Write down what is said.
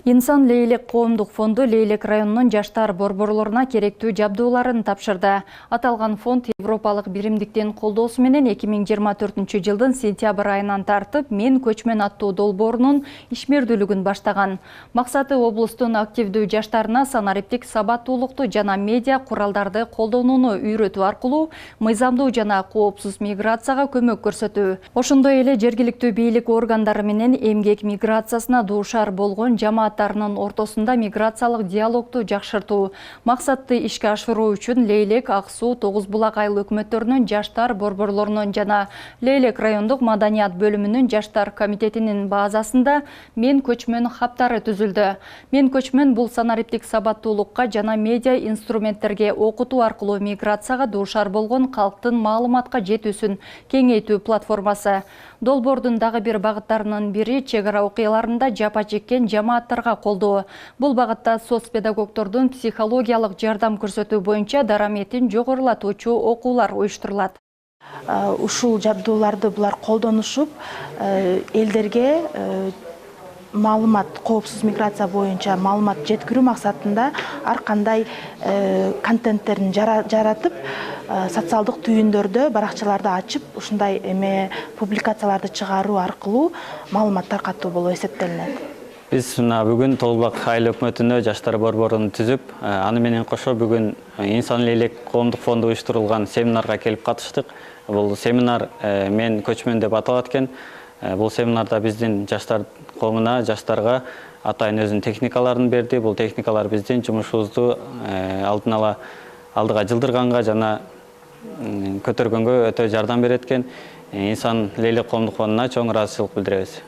Инсан Лейлек коомдук фонду Лейлек районунун жаштар борборлоруна керектүү жабдууларын тапшырды. Аталган фонд Европалык биримдиктин колдоосу менен 2024 жылдын сентябрь айынан тартып «Мен көчмөн» аттуу долбоорунун ишмердүүлүгүн баштаган. Максаты облустун активдүү жаштарына санариптик сабаттуулукту жана медиа куралдарды колдонууну үйрөтүү аркылуу мыйзамдуу жана коопсуз миграцияга көмөк көрсөтүү. Ошондой эле жергиликтүү бийлик органдары менен эмгек миграциясына дуушар болгон жамааттарынын ортосунда миграциялык диалогду жакшыртуу. Максатты ишке ашыруу үчүн Лейлек, Ак Суу, Тогуз Булак айыл өкмөттөрүнүн жаштар борборлорунун жана Лейлек райондук маданият бөлүмүнүн жаштар комитетинин базасында «Мен көчмөн» хаптары түзүлдү. «Мен көчмөн» бул санариптик сабаттуулукка жана медиа инструменттерге окутуу аркылуу миграцияга дуушар болгон калктын маалыматка жетүүсүн кеңейтүү платформасы. Долбоордун дагы бир багыттарынын бири чек ара окуяларында жапа чеккен жамааттарга колдоо. Бул багытта соцпедагогдордун психологиялык жардам көрсөтүү боюнча дараметин жогорулатуучу окуулар уюштурулат. Ушул жабдууларды булар колдонушуп, элдерге маалымат, коопсуз миграция боюнча маалымат жеткирүү максатында ар кандай контенттерин жаратып, социалдык түйүндөрдө баракчаларды ачып, ушундай публикацияларды чыгаруу аркылуу маалымат таркатуу болуп эсептелинет. Биз бүгүн Тогуз Булак айыл өкмөтүнө жаштар борборун түзүп, аны менен кошо бүгүн Инсан Лейлек коомдук фонду уюштурулган семинарга келип катыштык. Бул семинар «Мен көчмөн» деп аталат экен. Бул семинарда биздин жаштар коомуна, жаштарга атайын өзүнүн техникаларын берди. Бул техникалар биздин жумушубузду алдын ала алдыга жылдырганга жана көтөргөнгө өтө жардам берет экен. Инсан Лейлек коомдук фондуна чоң ыраазычылык билдиребиз.